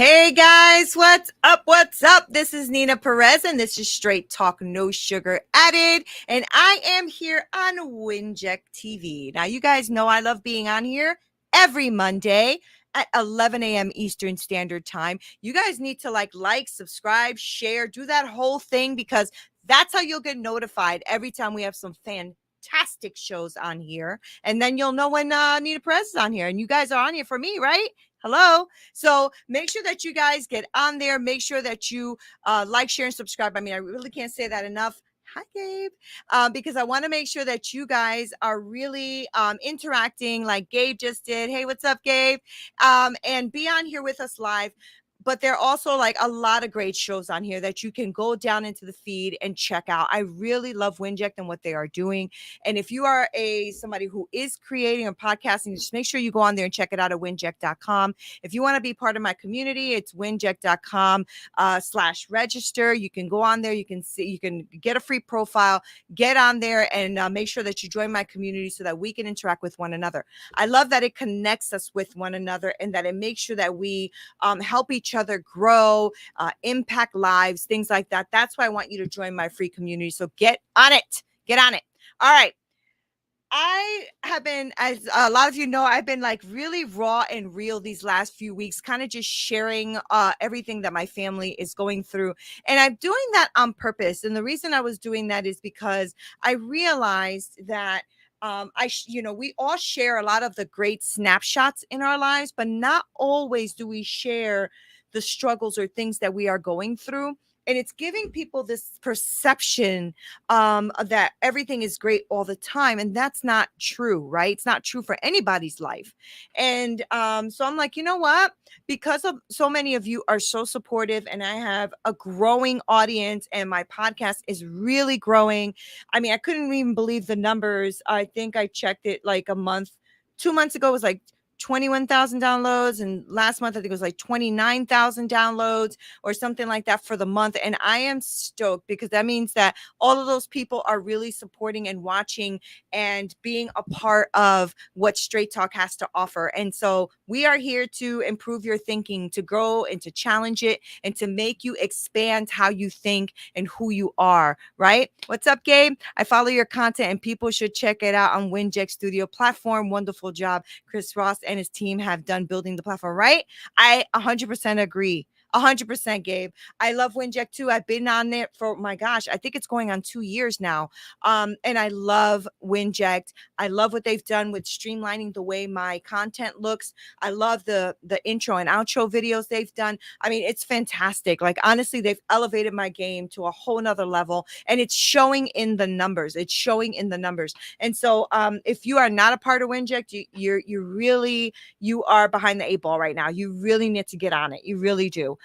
Hey guys, what's up? What's up? This is Neena Perez and this is Straight Talk No Sugar Added, and I am here on 𝘾𝙧𝙬 TV. Now you guys know I love being on here every Monday at 11 a.m. Eastern Standard Time. You guys need to like, subscribe, share, do that whole thing, because that's how you'll get notified every time we have some fantastic shows on here. And then you'll know when Neena Perez is on here, and you guys are on here for me, right? Hello. So make sure that you guys get on there. Make sure that you like, share, and subscribe. I mean, I really can't say that enough. Hi, Gabe. Because I want to make sure that you guys are really interacting like Gabe just did. Hey, what's up, Gabe? And be on here with us live. But there are also like a lot of great shows on here that you can go down into the feed and check out. I really love 𝘾𝙧𝙬 and what they are doing. And if you are somebody who is creating or podcasting, just make sure you go on there and check it out at 𝘾𝙧𝙬.com. If you want to be part of my community, it's 𝘾𝙧𝙬.com/register. You can go on there. You can see, you can get a free profile, get on there, and make sure that you join my community so that we can interact with one another. I love that it connects us with one another and that it makes sure that we help each other grow, impact lives, things like that. That's why I want you to join my free community. So get on it. Get on it. All right. I have been, as a lot of you know, I've been like really raw and real these last few weeks, kind of just sharing everything that my family is going through. And I'm doing that on purpose. And the reason I was doing that is because I realized that we all share a lot of the great snapshots in our lives, but not always do we share the struggles or things that we are going through. And it's giving people this perception that everything is great all the time. And that's not true, right? It's not true for anybody's life. And so I'm like, you know what? Because of so many of you are so supportive and I have a growing audience and my podcast is really growing. I mean, I couldn't even believe the numbers. I think I checked it like 2 months ago, it was like 21,000 downloads, and last month I think it was like 29,000 downloads or something like that for the month. And I am stoked because that means that all of those people are really supporting and watching and being a part of what Straight Talk has to offer. And so we are here to improve your thinking, to grow and to challenge it and to make you expand how you think and who you are, right? What's up, Gabe? I follow your content and people should check it out on 𝘾𝙧𝙬 Studio platform. Wonderful job, Chris Ross and his team have done building the platform, right? I 100% agree. 100%, Gabe. I love 𝘾𝙧𝙬 too. I've been on there for, my gosh, I think it's going on 2 years now. And I love 𝘾𝙧𝙬. I love what they've done with streamlining the way my content looks. I love the intro and outro videos they've done. I mean, it's fantastic. Like, honestly, they've elevated my game to a whole nother level, and it's showing in the numbers. It's showing in the numbers. And so if you are not a part of 𝘾𝙧𝙬, you are behind the 8 ball right now. You really need to get on it. You really do.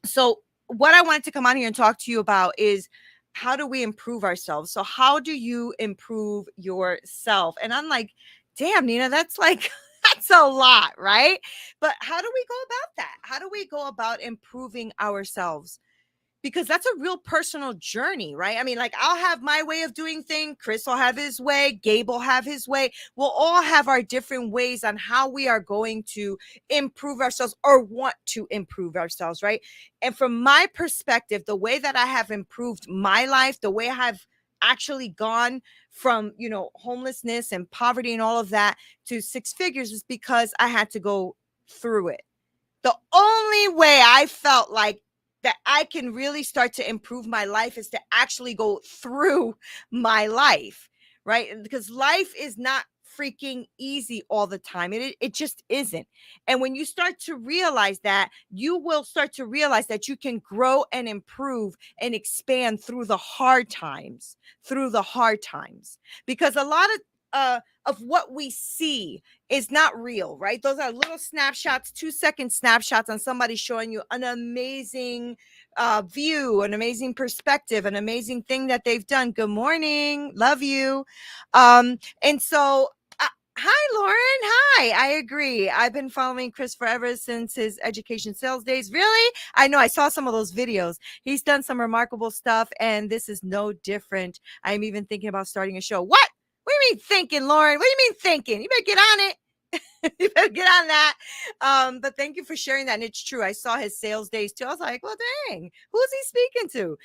So what I wanted to come on here and talk to you about is, how do we improve ourselves? So how do you improve yourself? And I'm like, damn, Neena, that's like, that's a lot, right? But how do we go about that? How do we go about improving ourselves? Because that's a real personal journey, right? I mean, like, I'll have my way of doing things. Chris will have his way. Gabe will have his way. We'll all have our different ways on how we are going to improve ourselves or want to improve ourselves, right? And from my perspective, the way that I have improved my life, the way I have actually gone from, homelessness and poverty and all of that to 6 figures is because I had to go through it. The only way I felt like that I can really start to improve my life is to actually go through my life, right? Because life is not freaking easy all the time. It just isn't. And when you start to realize that, you will start to realize that you can grow and improve and expand through the hard times, because a lot of what we see is not real, right? Those are little snapshots, 2-second snapshots on somebody showing you an amazing view, an amazing perspective, an amazing thing that they've done. Good morning. Love you. And so, hi, Lauren. Hi. I agree. I've been following Chris forever since his education sales days. Really? I know. I saw some of those videos. He's done some remarkable stuff, and this is no different. I'm even thinking about starting a show. What do you mean thinking, Lauren? What do you mean thinking? You better get on it. You better get on that. But thank you for sharing that. And it's true. I saw his sales days too. I was like, well, dang, who's he speaking to?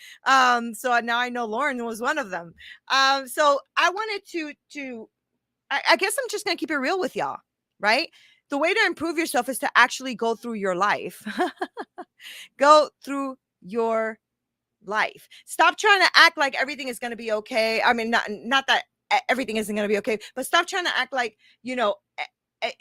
So now I know Lauren was one of them. So I wanted I guess I'm just gonna keep it real with y'all, right? The way to improve yourself is to actually go through your life. Go through your life. Stop trying to act like everything is going to be okay. I mean, not that everything isn't going to be okay, but stop trying to act like,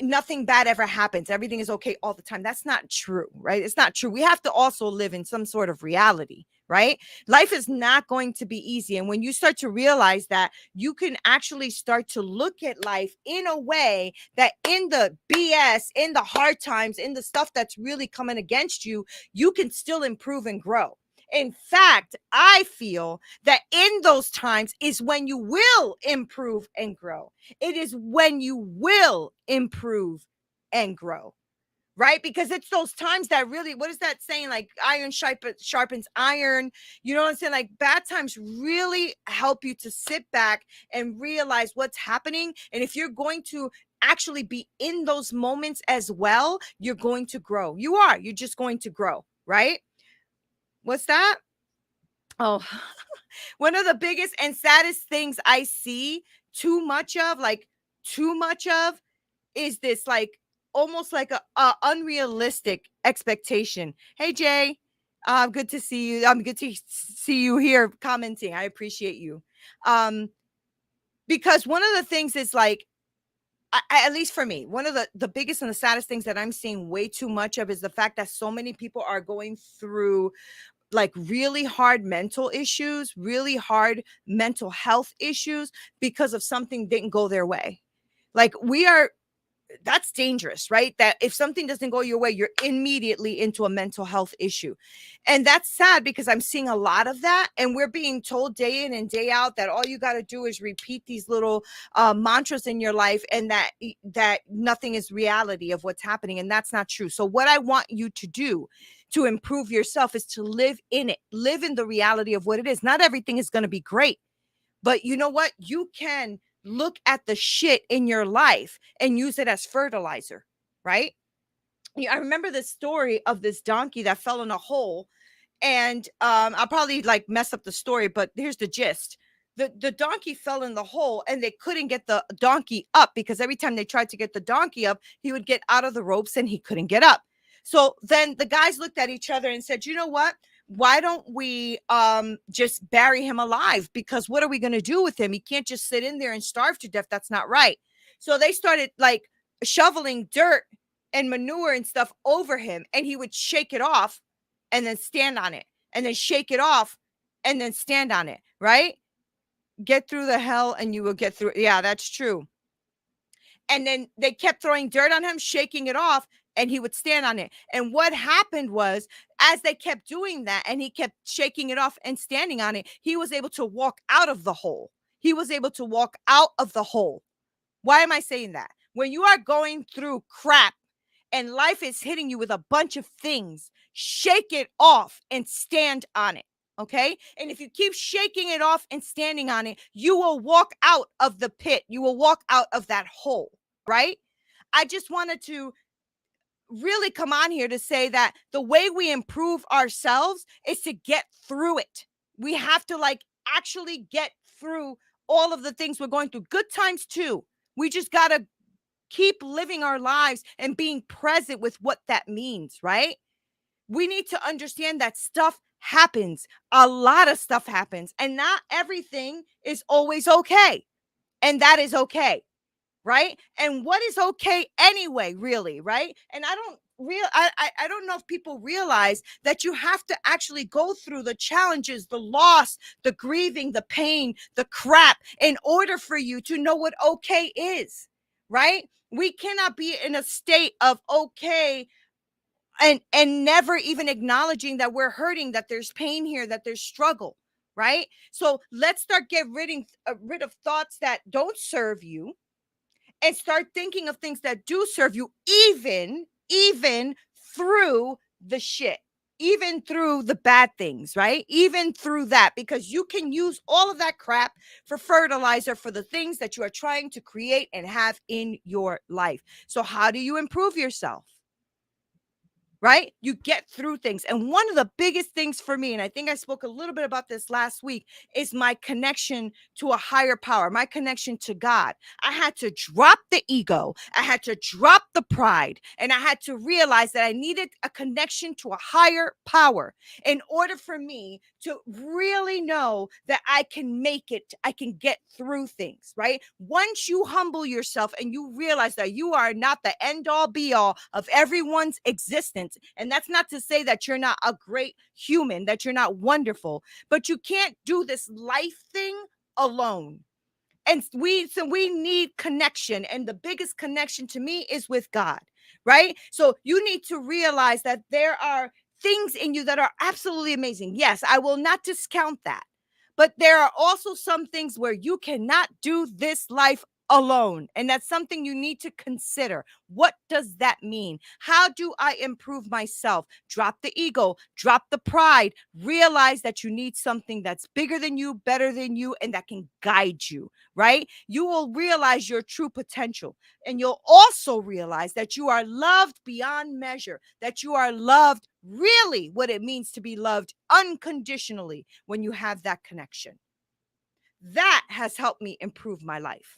nothing bad ever happens. Everything is okay all the time. That's not true, right? It's not true. We have to also live in some sort of reality, right? Life is not going to be easy. And when you start to realize that, you can actually start to look at life in a way that in the BS, in the hard times, in the stuff that's really coming against you, you can still improve and grow. In fact, I feel that in those times is when you will improve and grow. It is when you will improve and grow, right? Because it's those times that really, what is that saying? Like iron sharpens iron. You know what I'm saying? Like bad times really help you to sit back and realize what's happening. And if you're going to actually be in those moments as well, you're going to grow. You're just going to grow, right? What's that? Oh, one of the biggest and saddest things I see too much of, is this like almost like a unrealistic expectation. Hey Jay, good to see you. Good to see you here commenting. I appreciate you. Because one of the things is like, at least for me, one of the biggest and the saddest things that I'm seeing way too much of is the fact that so many people are going through like really hard mental issues, really hard mental health issues because of something didn't go their way. Like that's dangerous, right? That if something doesn't go your way, you're immediately into a mental health issue. And that's sad because I'm seeing a lot of that. And we're being told day in and day out that all you got to do is repeat these little mantras in your life, and that nothing is reality of what's happening. And that's not true. So what I want you to do to improve yourself is to live in it, live in the reality of what it is. Not everything is going to be great, but you know what? You can look at the shit in your life and use it as fertilizer, right? I remember the story of this donkey that fell in a hole, and I'll probably like mess up the story, but here's the gist. The donkey fell in the hole and they couldn't get the donkey up because every time they tried to get the donkey up, he would get out of the ropes and he couldn't get up. So then the guys looked at each other and said, you know what? Why don't we just bury him alive? Because what are we going to do with him? He can't just sit in there and starve to death. That's not right. So they started like shoveling dirt and manure and stuff over him, and he would shake it off and then stand on it, and then shake it off and then stand on it, right? Get through the hell and you will get through. Yeah, that's true. And then they kept throwing dirt on him, shaking it off, and he would stand on it. And what happened was, as they kept doing that and he kept shaking it off and standing on it, he was able to walk out of the hole. He was able to walk out of the hole. Why am I saying that? When you are going through crap and life is hitting you with a bunch of things, shake it off and stand on it. Okay. And if you keep shaking it off and standing on it, you will walk out of the pit. You will walk out of that hole. Right. I just wanted to really come on here to say that the way we improve ourselves is to get through it. We have to like actually get through all of the things we're going through. Good times too. We just got to keep living our lives and being present with what that means, right? We need to understand that stuff happens. A lot of stuff happens, and not everything is always okay. And that is okay, right? And what is okay anyway, really, right? And I don't know if people realize that you have to actually go through the challenges, the loss, the grieving, the pain, the crap in order for you to know what okay is, right? We cannot be in a state of okay and never even acknowledging that we're hurting, that there's pain here, that there's struggle, right? So let's start getting rid of thoughts that don't serve you and start thinking of things that do serve you, even through the shit, even through the bad things, right? Even through that, because you can use all of that crap for fertilizer for the things that you are trying to create and have in your life. So how do you improve yourself? Right? You get through things. And one of the biggest things for me, and I think I spoke a little bit about this last week, is my connection to a higher power, my connection to God. I had to drop the ego, I had to drop the pride, and I had to realize that I needed a connection to a higher power in order for me to really know that I can make it, I can get through things, right? Once you humble yourself and you realize that you are not the end all be all of everyone's existence, and that's not to say that you're not a great human, that you're not wonderful, but you can't do this life thing alone. And we need connection, and the biggest connection to me is with God, right? So you need to realize that there are things in you that are absolutely amazing. Yes, I will not discount that. But there are also some things where you cannot do this life alone. And that's something you need to consider. What does that mean? How do I improve myself? Drop the ego, drop the pride, realize that you need something that's bigger than you, better than you, and that can guide you, right? You will realize your true potential. And you'll also realize that you are loved beyond measure, that you are loved really what it means to be loved unconditionally when you have that connection. That has helped me improve my life.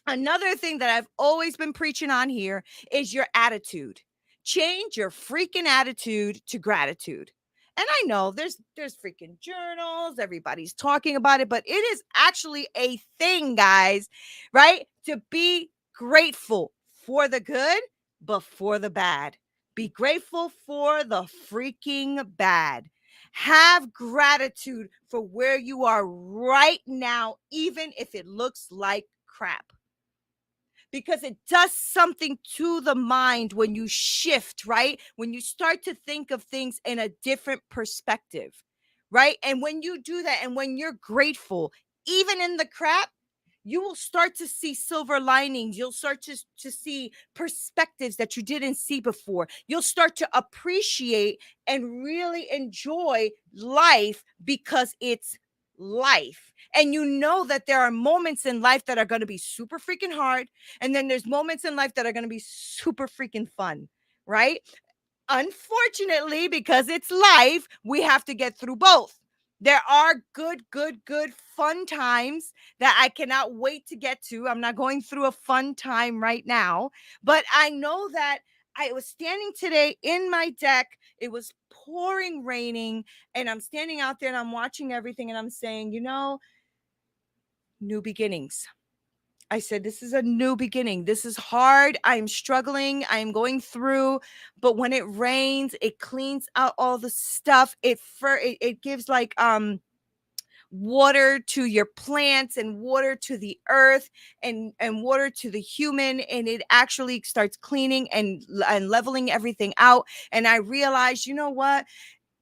Another thing that I've always been preaching on here is your attitude. Change your freaking attitude to gratitude. And I know there's freaking journals, everybody's talking about it, but it is actually a thing, guys, right? To be grateful for the good, but for the bad. Be grateful for the freaking bad. Have gratitude for where you are right now, even if it looks like crap, because it does something to the mind when you shift, right? When you start to think of things in a different perspective, right? And when you do that, and when you're grateful, even in the crap, you will start to see silver linings. You'll start to see perspectives that you didn't see before. You'll start to appreciate and really enjoy life because it's life. And you know that there are moments in life that are going to be super freaking hard. And then there's moments in life that are going to be super freaking fun, right? Unfortunately, because it's life, we have to get through both. There are good, fun times that I cannot wait to get to. I'm not going through a fun time right now, but I know that I was standing today in my deck. It was pouring, raining, and I'm standing out there and I'm watching everything and I'm saying, new beginnings. I said, this is a new beginning. This is hard. I'm struggling. I'm going through. But when it rains, it cleans out all the stuff. It gives like water to your plants and water to the earth and water to the human, and it actually starts cleaning and leveling everything out. And I realized, you know what?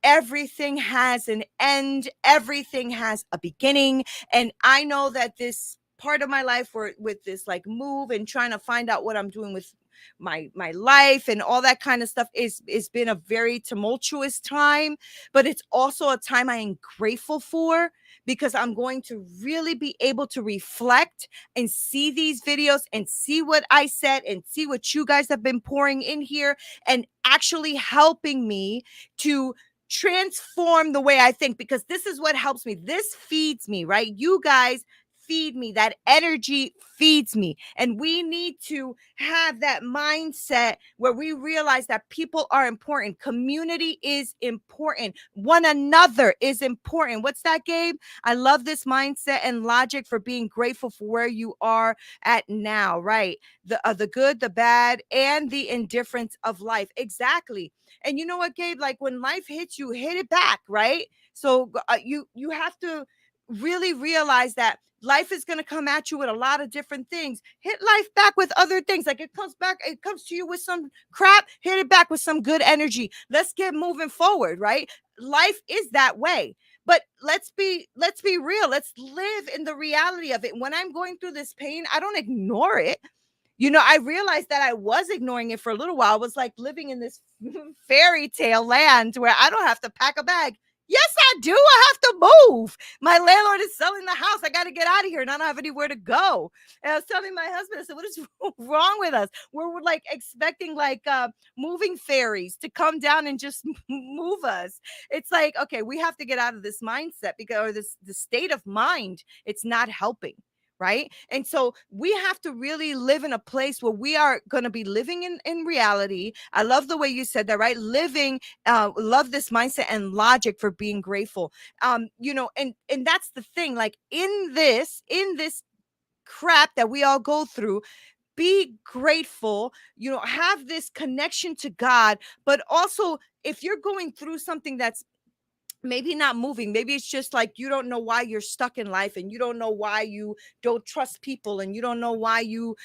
Everything has an end. Everything has a beginning. And I know that this part of my life, where with this like move and trying to find out what I'm doing with my life and all that kind of stuff, is been a very tumultuous time, but it's also a time I am grateful for, because I'm going to really be able to reflect and see these videos and see what I said and see what you guys have been pouring in here and actually helping me to transform the way I think, because this is what helps me. This feeds me, right? You guys feed me. That energy feeds me. And we need to have that mindset where we realize that people are important. Community is important. One another is important. What's that, Gabe? I love this mindset and logic for being grateful for where you are at now, right? The good, the bad, and the indifference of life. Exactly. And you know what, Gabe? Like when life hits you, hit it back, right? So you have to really realize that life is going to come at you with a lot of different things. Hit life back with other things. Like it comes to you with some crap, hit it back with some good energy. Let's get moving forward, right? Life is that way. But let's be real. Let's live in the reality of it. When I'm going through this pain, I don't ignore it. I realized that I was ignoring it for a little while. I was like living in this fairy tale land where I don't have to pack a bag. Yes, I do. I have to move. My landlord is selling the house. I got to get out of here, and I don't have anywhere to go. And I was telling my husband, I said, what is wrong with us? We're like expecting like moving fairies to come down and just move us. It's like, okay, we have to get out of this mindset because, or this state of mind. It's not helping. Right. And so we have to really live in a place where we are going to be living in reality. I love the way you said that, right? Living, love this mindset and logic for being grateful. And that's the thing, like in this crap that we all go through, be grateful, have this connection to God, but also if you're going through something that's maybe not moving, maybe it's just like you don't know why you're stuck in life, and you don't know why you don't trust people, and you don't know why you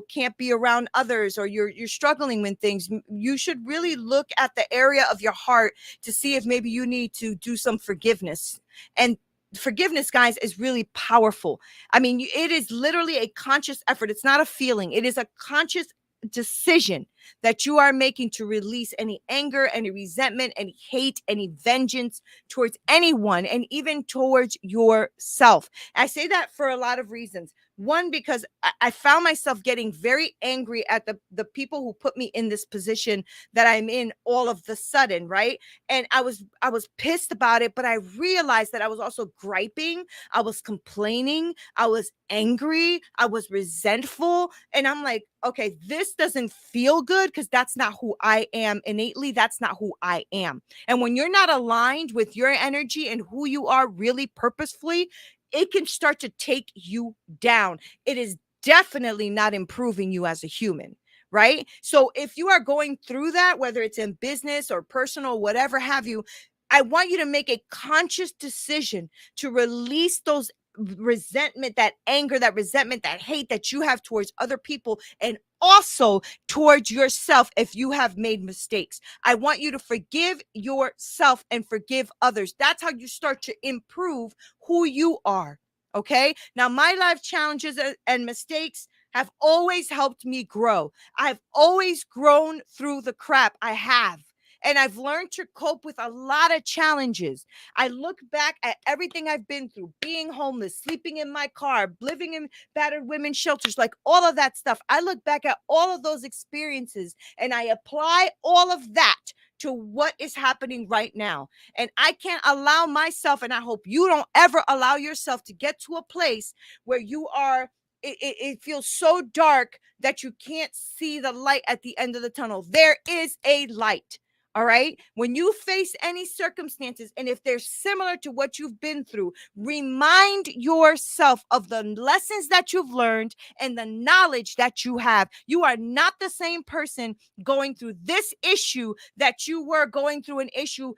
can't be around others, or you're struggling with things. You should really look at the area of your heart to see if maybe you need to do some forgiveness. And forgiveness, guys, is really powerful. I mean, it is literally a conscious effort. It's not a feeling. It is a conscious decision that you are making to release any anger, any resentment, any hate, any vengeance towards anyone, and even towards yourself. I say that for a lot of reasons. One, because I found myself getting very angry at the people who put me in this position that I'm in all of the sudden, right? And I was pissed about it, but I realized that I was also griping, I was complaining, I was angry, I was resentful, and I'm like, okay, this doesn't feel good because that's not who I am innately. That's not who I am. And when you're not aligned with your energy and who you are really purposefully, it can start to take you down. It is definitely not improving you as a human, right? So if you are going through that, whether it's in business or personal, whatever have you, I want you to make a conscious decision to release those resentment, that anger, that resentment, that hate that you have towards other people, and also towards yourself if you have made mistakes. I want you to forgive yourself and forgive others. That's how you start to improve who you are. Okay. Now, my life challenges and mistakes have always helped me grow. I've always grown through the crap I have. And I've learned to cope with a lot of challenges. I look back at everything I've been through, being homeless, sleeping in my car, living in battered women's shelters, like all of that stuff. I look back at all of those experiences and I apply all of that to what is happening right now. And I can't allow myself, and I hope you don't ever allow yourself to get to a place where you are, it feels so dark that you can't see the light at the end of the tunnel. There is a light. All right. When you face any circumstances, and if they're similar to what you've been through, remind yourself of the lessons that you've learned and the knowledge that you have. You are not the same person going through this issue that you were going through an issue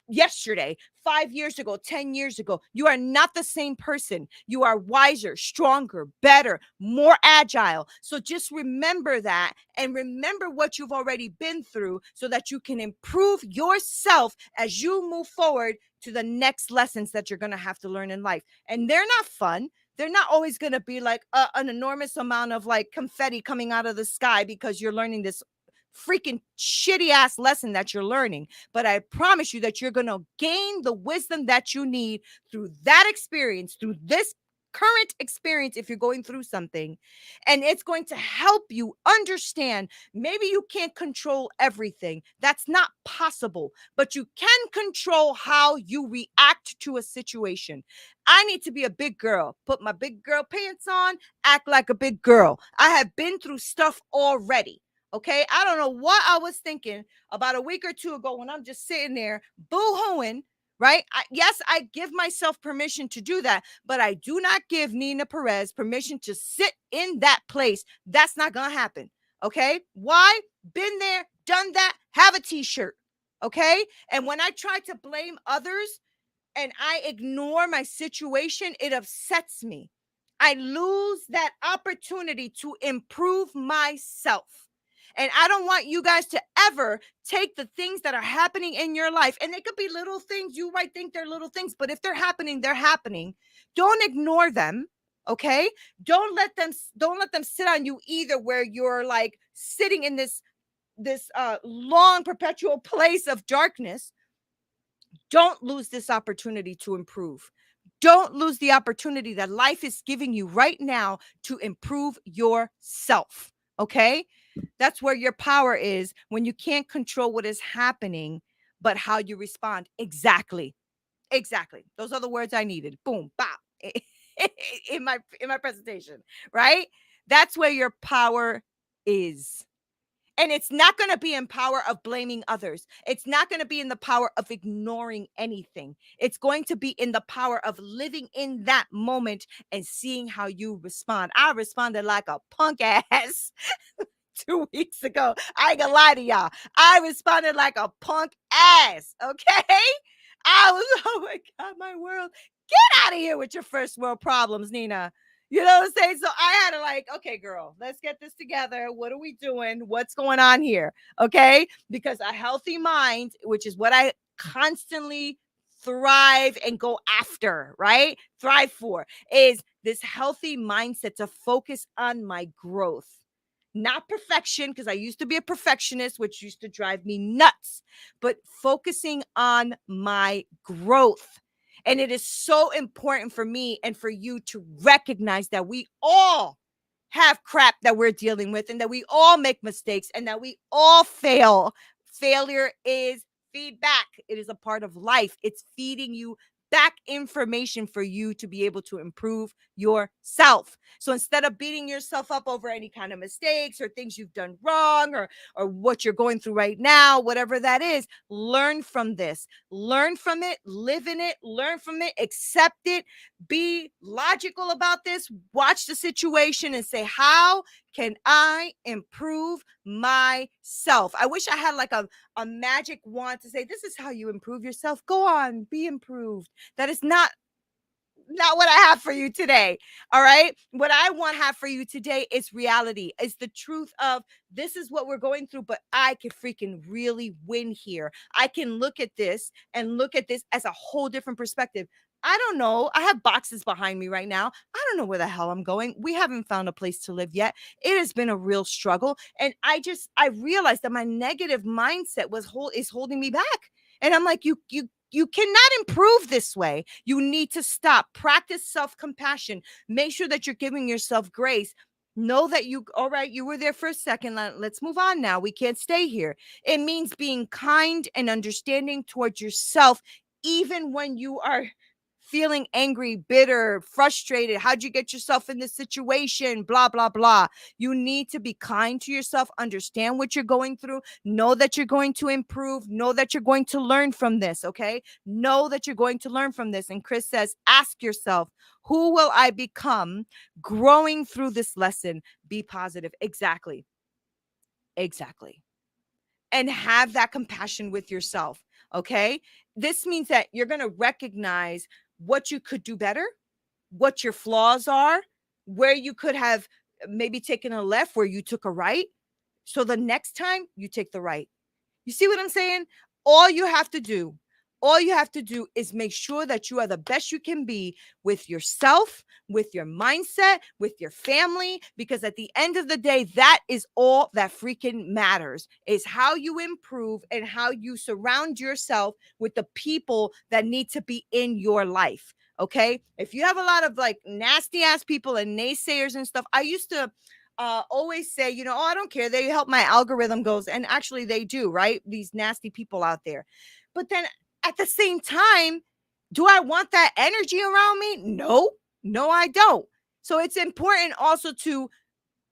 yesterday, 5 years ago, 10 years ago. You are not the same person. You are wiser, stronger, better, more agile. So just remember that, and remember what you've already been through so that you can improve yourself as you move forward to the next lessons that you're going to have to learn in life. And they're not fun. They're not always going to be like an enormous amount of like confetti coming out of the sky because you're learning this freaking shitty ass lesson that you're learning. But I promise you that you're going to gain the wisdom that you need through that experience, through this current experience, if you're going through something, and it's going to help you understand. Maybe you can't control everything. That's not possible, but you can control how you react to a situation. I need to be a big girl, put my big girl pants on, act like a big girl. I have been through stuff already. Okay, I don't know what I was thinking about a week or two ago when I'm just sitting there boo-hooing, right? Yes, I give myself permission to do that, but I do not give Neena Perez permission to sit in that place. That's not going to happen. Okay, why? Been there, done that, have a t-shirt. Okay, and when I try to blame others and I ignore my situation, it upsets me. I lose that opportunity to improve myself. And I don't want you guys to ever take the things that are happening in your life, and they could be little things. You might think they're little things, but if they're happening, they're happening. Don't ignore them. Okay. Don't let them sit on you either, where you're like sitting in this long perpetual place of darkness. Don't lose this opportunity to improve. Don't lose the opportunity that life is giving you right now to improve yourself. Okay. That's where your power is, when you can't control what is happening, but how you respond. Exactly. Exactly. Those are the words I needed. Boom, bop. In my presentation, right? That's where your power is. And it's not going to be in power of blaming others. It's not going to be in the power of ignoring anything. It's going to be in the power of living in that moment and seeing how you respond. I responded like a punk ass 2 weeks ago. I ain't gonna lie to y'all. I responded like a punk ass. Okay. I was, oh my God, my world. Get out of here with your first world problems, Neena. You know what I'm saying? So I had to like, okay, girl, let's get this together. What are we doing? What's going on here? Okay. Because a healthy mind, which is what I constantly thrive and go after, right? Thrive for, is this healthy mindset to focus on my growth. Not perfection, because I used to be a perfectionist, which used to drive me nuts, but focusing on my growth. And it is so important for me and for you to recognize that we all have crap that we're dealing with, and that we all make mistakes, and that we all fail. Failure is feedback. It is a part of life. It's feeding you back information for you to be able to improve yourself. So instead of beating yourself up over any kind of mistakes or things you've done wrong, or what you're going through right now, whatever that is, learn from this. Learn from it, live in it, learn from it, accept it, be logical about this, watch the situation and say, how can I improve myself? I wish I had like a magic wand to say, this is how you improve yourself. Go on, be improved. That is not what I have for you today. All right. What I want to have for you today is reality. It's the truth of, this is what we're going through, but I can freaking really win here. I can look at this as a whole different perspective. I don't know. I have boxes behind me right now. I don't know where the hell I'm going. We haven't found a place to live yet. It has been a real struggle. And I realized that my negative mindset is holding me back. And I'm like, you cannot improve this way. You need to stop. Practice self-compassion. Make sure that you're giving yourself grace. Know that all right, you were there for a second. Let's move on now. We can't stay here. It means being kind and understanding towards yourself, even when you are feeling angry, bitter, frustrated. How'd you get yourself in this situation? Blah, blah, blah. You need to be kind to yourself, understand what you're going through, know that you're going to improve, know that you're going to learn from this, okay? Know that you're going to learn from this. And Chris says, ask yourself, who will I become growing through this lesson? Be positive. Exactly. Exactly. And have that compassion with yourself, okay? This means that you're going to recognize what you could do better, what your flaws are, where you could have maybe taken a left where you took a right. So the next time you take the right. You see what I'm saying? All you have to do, all you have to do is make sure that you are the best you can be with yourself, with your mindset, with your family, because at the end of the day, that is all that freaking matters, is how you improve and how you surround yourself with the people that need to be in your life. Okay. If you have a lot of like nasty ass people and naysayers and stuff, I used to always say, oh, I don't care. They help my algorithm goes. And actually they do, right? These nasty people out there. But then at the same time, do I want that energy around me? No, I don't. So it's important also to,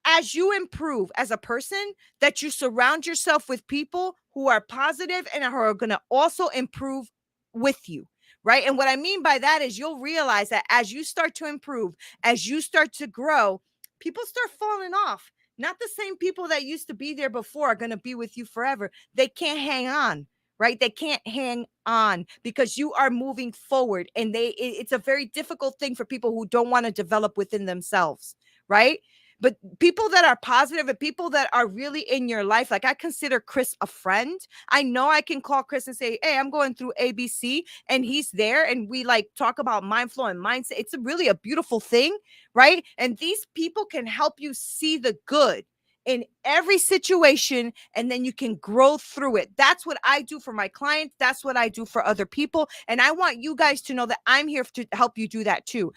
as you improve as a person, that you surround yourself with people who are positive and who are going to also improve with you. Right. And what I mean by that is you'll realize that as you start to improve, as you start to grow, people start falling off. Not the same people that used to be there before are going to be with you forever. They can't hang on. Right. They can't hang on because you are moving forward. And it's a very difficult thing for people who don't want to develop within themselves. Right. But people that are positive and people that are really in your life, like I consider Chris a friend. I know I can call Chris and say, hey, I'm going through ABC, and he's there, and we like talk about mind flow and mindset. It's really a beautiful thing, right? And these people can help you see the good in every situation, and then you can grow through it. That's what I do for my clients. That's what I do for other people. And I want you guys to know that I'm here to help you do that too.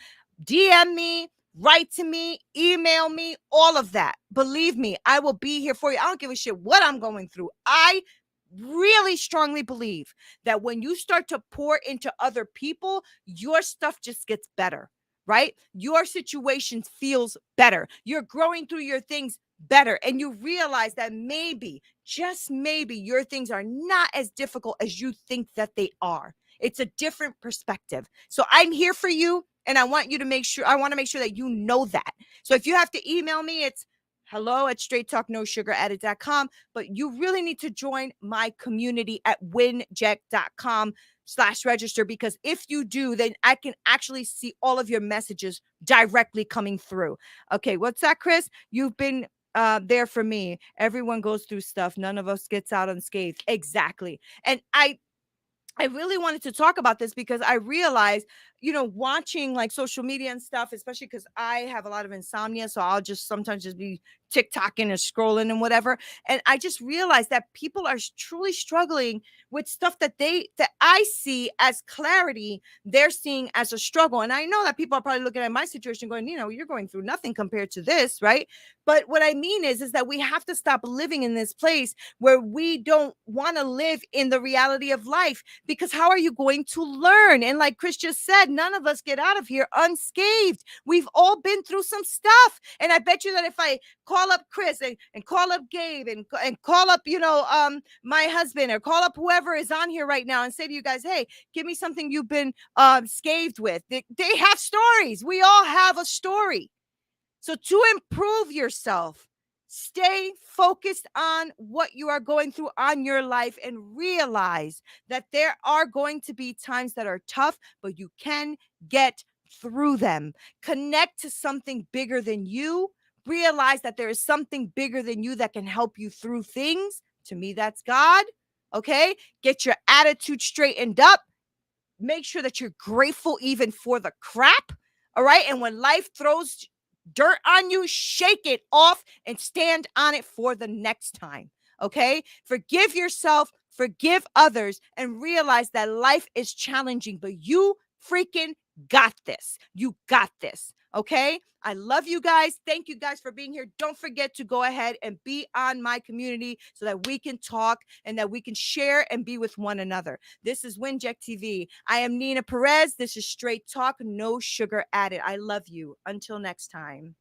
DM me, write to me, email me, all of that. Believe me, I will be here for you. I don't give a shit what I'm going through. I really strongly believe that when you start to pour into other people, your stuff just gets better, right? Your situation feels better. You're growing through your things better. And you realize that maybe, just maybe, your things are not as difficult as you think that they are. It's a different perspective. So I'm here for you. And I want to make sure that you know that. So if you have to email me, it's hello@straighttalknosugaradded.com. But you really need to join my community at winject.com/register, because if you do, then I can actually see all of your messages directly coming through. Okay, what's that, Chris? You've been there for me. Everyone goes through stuff. None of us gets out unscathed. Exactly. And I really wanted to talk about this because I realized, watching like social media and stuff, especially because I have a lot of insomnia. So I'll just sometimes just be TikToking and scrolling and whatever. And I just realized that people are truly struggling with stuff that I see as clarity, they're seeing as a struggle. And I know that people are probably looking at my situation going, you're going through nothing compared to this, right? But what I mean is that we have to stop living in this place where we don't want to live in the reality of life, because how are you going to learn? And like Chris just said, none of us get out of here unscathed. We've all been through some stuff. And I bet you that if I call up Chris and call up Gabe and call up, my husband, or call up whoever is on here right now and say to you guys, hey, give me something you've been scathed with. They have stories. We all have a story. So to improve yourself, stay focused on what you are going through on your life, and realize that there are going to be times that are tough, but you can get through them. Connect to something bigger than you. Realize that there is something bigger than you that can help you through things. To me, that's God. Okay? Get your attitude straightened up. Make sure that you're grateful even for the crap. All right? And when life throws dirt on you, shake it off and stand on it for the next time. Okay? Forgive yourself, forgive others, and realize that life is challenging, but you freaking got this. You got this. Okay? I love you guys. Thank you guys for being here. Don't forget to go ahead and be on my community so that we can talk and that we can share and be with one another. This is Winject TV. I am Neena Perez. This is Straight Talk, no sugar added. I love you. Until next time.